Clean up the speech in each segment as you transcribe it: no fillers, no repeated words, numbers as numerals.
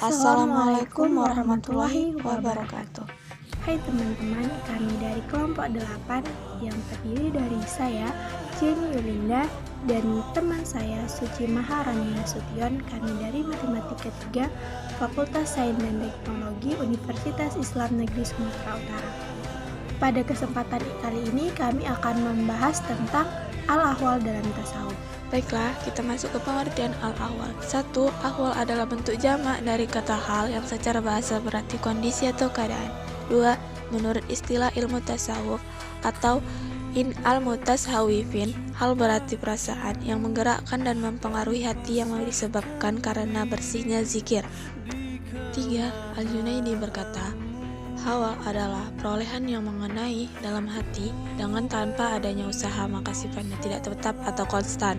Assalamualaikum warahmatullahi wabarakatuh. Hai teman-teman, kami dari kelompok 8 yang terdiri dari saya, Jenny Yulinda, dan teman saya, Suci Maharani Nasution. Kami dari Matematika 3, Fakultas Sains dan Teknologi Universitas Islam Negeri Sumatera Utara. Pada kesempatan kali ini kami akan membahas tentang al-ahwal dalam tasawuf. Baiklah, kita masuk ke pengertian al-ahwal. 1. Ahwal adalah bentuk jamak dari kata hal yang secara bahasa berarti kondisi atau keadaan. 2. Menurut istilah ilmu tasawuf atau in al-mutashawifin, hal berarti perasaan yang menggerakkan dan mempengaruhi hati yang disebabkan karena bersihnya zikir. 3. Al-Junaidi berkata, hawal adalah perolehan yang mengenai dalam hati dengan tanpa adanya usaha, maka sifatnya tidak tetap atau konstan.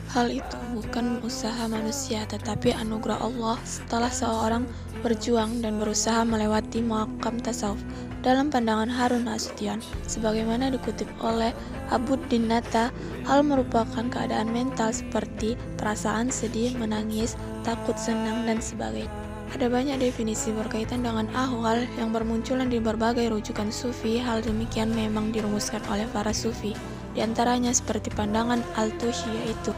Hal itu bukan usaha manusia, tetapi anugerah Allah setelah seorang berjuang dan berusaha melewati maqam tasawuf. Dalam pandangan Harun Nasution, sebagaimana dikutip oleh Abu Dinnata, hal merupakan keadaan mental seperti perasaan sedih, menangis, takut, senang, dan sebagainya. Ada banyak definisi berkaitan dengan ahwal yang bermunculan di berbagai rujukan sufi. Hal demikian memang dirumuskan oleh para sufi. Di antaranya seperti pandangan Al-Tushi, yaitu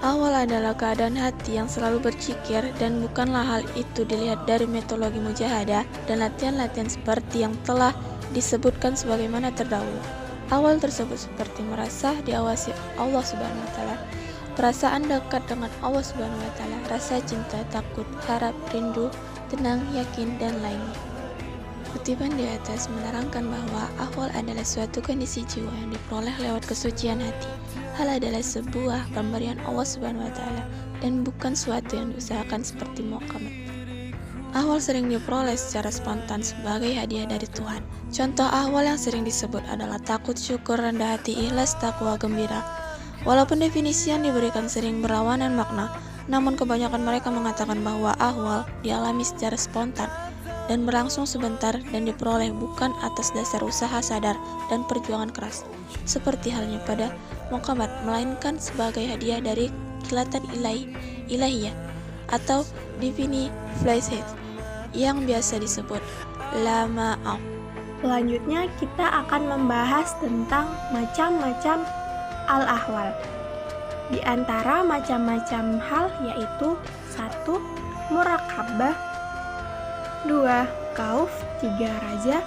ahwal adalah keadaan hati yang selalu berzikir, dan bukanlah hal itu dilihat dari metodologi mujahadah dan latihan-latihan seperti yang telah disebutkan sebagaimana terdahulu. Ahwal tersebut seperti merasa diawasi Allah Subhanahu wa taala, perasaan dekat dengan Allah Subhanahu wa taala, rasa cinta, takut, harap, rindu, tenang, yakin, dan lainnya. Kutipan di atas menerangkan bahwa ahwal adalah suatu kondisi jiwa yang diperoleh lewat kesucian hati. Hal adalah sebuah pemberian Allah Subhanahu wa taala dan bukan suatu yang diusahakan seperti muqamat. Ahwal sering diperoleh secara spontan sebagai hadiah dari Tuhan. Contoh ahwal yang sering disebut adalah takut, syukur, rendah hati, ikhlas, takwa, gembira. Walaupun definisi yang diberikan sering berlawanan makna, namun kebanyakan mereka mengatakan bahwa ahwal dialami secara spontan dan berlangsung sebentar dan diperoleh bukan atas dasar usaha sadar dan perjuangan keras, seperti halnya pada muqamat, melainkan sebagai hadiah dari kilatan ilahiyah atau divine flash yang biasa disebut lama'ah. Selanjutnya kita akan membahas tentang macam-macam al-ahwal. Di antara macam-macam hal yaitu 1. Murakabah, 2. Kauf, 3. Raja,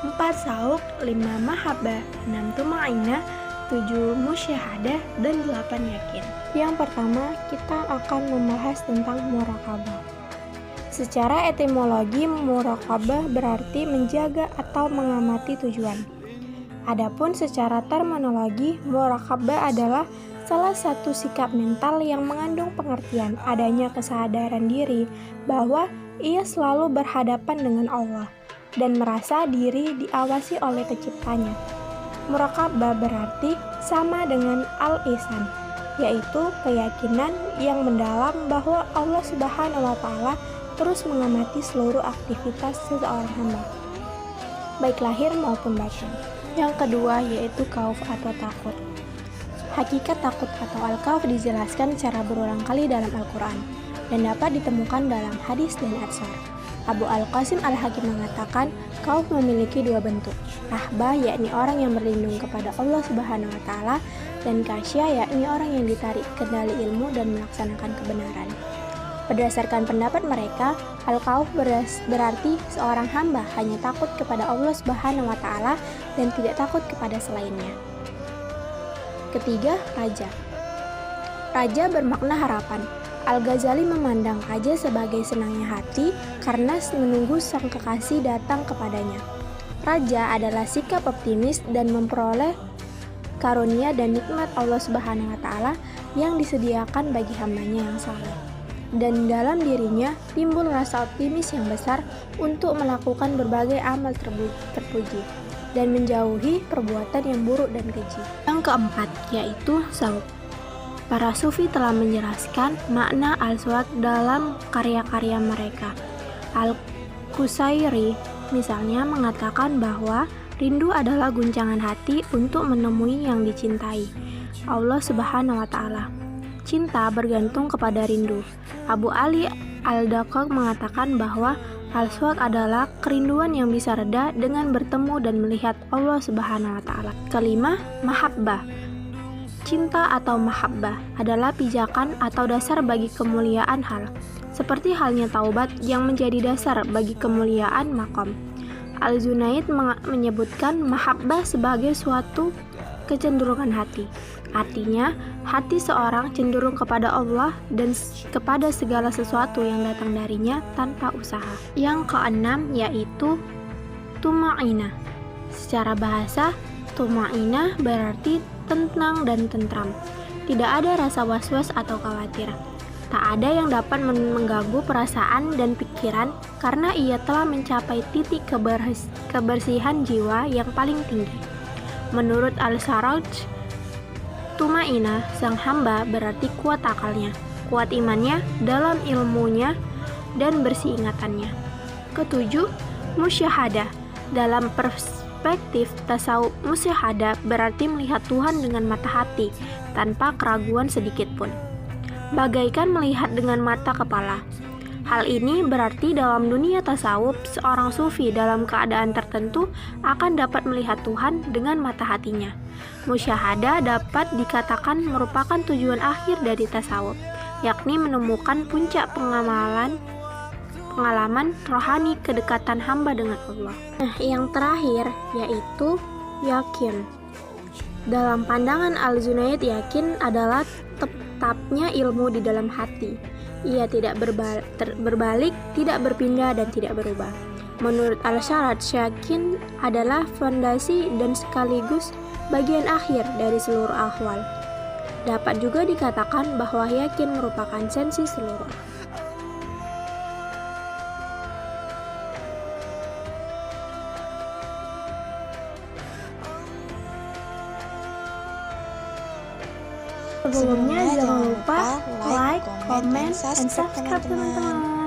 4. Sauk, 5. Mahabbah, 6. Tuma'inah, 7. Musyahadah, dan 8. Yakin. Yang pertama, kita akan membahas tentang murakabah. Secara etimologi, murakabah berarti menjaga atau mengamati tujuan. Adapun secara terminologi, murakabah adalah salah satu sikap mental yang mengandung pengertian adanya kesadaran diri bahwa ia selalu berhadapan dengan Allah dan merasa diri diawasi oleh penciptanya. Murakabah berarti sama dengan al-ihsan, yaitu keyakinan yang mendalam bahwa Allah Subhanahu wa taala terus mengamati seluruh aktivitas seseorang hamba, baik lahir maupun batin. Yang kedua yaitu kauf atau takut. Hakikat takut atau al-kauf dijelaskan secara berulang kali dalam Al-Quran dan dapat ditemukan dalam hadis dan atsar. Abu Al-Qasim Al-Hakim mengatakan kauf memiliki dua bentuk, rahbah yakni orang yang berlindung kepada Allah Subhanahu wa taala, dan khasyah yakni orang yang ditarik kendali ilmu dan melaksanakan kebenaran. Berdasarkan pendapat mereka, al-kauf berarti seorang hamba hanya takut kepada Allah Subhanahu wa taala dan tidak takut kepada selainnya. Ketiga, raja. Raja bermakna harapan. Al-Ghazali memandang raja sebagai senangnya hati karena menunggu sang kekasih datang kepadanya. Raja adalah sikap optimis dan memperoleh karunia dan nikmat Allah Subhanahu wa taala yang disediakan bagi hambanya yang saleh. Dan dalam dirinya timbul rasa optimis yang besar untuk melakukan berbagai amal terpuji dan menjauhi perbuatan yang buruk dan keji. Yang keempat yaitu sauk. Para sufi telah menjelaskan makna al-sauk dalam karya-karya mereka. Al-Qusairi misalnya mengatakan bahwa rindu adalah guncangan hati untuk menemui yang dicintai, Allah Subhanahu wa taala. Cinta bergantung kepada rindu. Abu Ali Al-Daqaq mengatakan bahwa al-syauq adalah kerinduan yang bisa reda dengan bertemu dan melihat Allah Subhanahu wa taala. Kelima, mahabbah. Cinta atau mahabbah adalah pijakan atau dasar bagi kemuliaan hal, seperti halnya taubat yang menjadi dasar bagi kemuliaan makom. Al-Junaid menyebutkan mahabbah sebagai suatu kecenderungan hati. Artinya, hati seorang cenderung kepada Allah dan kepada segala sesuatu yang datang darinya tanpa usaha. Yang keenam yaitu tuma'inah. Secara bahasa, tuma'inah berarti tenang dan tentram. Tidak ada rasa was-was atau khawatir. Tak ada yang dapat mengganggu perasaan dan pikiran karena ia telah mencapai titik kebersihan jiwa yang paling tinggi. Menurut Al-Sarraj, tuma'inah sang hamba berarti kuat akalnya, kuat imannya, dalam ilmunya, dan bersih ingatannya. Ketujuh, musyahadah. Dalam perspektif tasawuf, musyahadah berarti melihat Tuhan dengan mata hati, tanpa keraguan sedikit pun. Bagaikan melihat dengan mata kepala. Hal ini berarti dalam dunia tasawuf, seorang sufi dalam keadaan tertentu akan dapat melihat Tuhan dengan mata hatinya. Musyahadah dapat dikatakan merupakan tujuan akhir dari tasawuf, yakni menemukan puncak pengalaman rohani kedekatan hamba dengan Allah. Nah, yang terakhir yaitu yakin. Dalam pandangan Al-Junaid, yakin adalah tetapnya ilmu di dalam hati. Ia tidak berbalik, tidak berpindah, dan tidak berubah. Menurut Al-Sarraj, yakin adalah fondasi dan sekaligus bagian akhir dari seluruh ahwal. Dapat juga dikatakan bahwa yakin merupakan sensi seluruh. Sebelumnya jangan lupa like, comment, and subscribe teman-teman.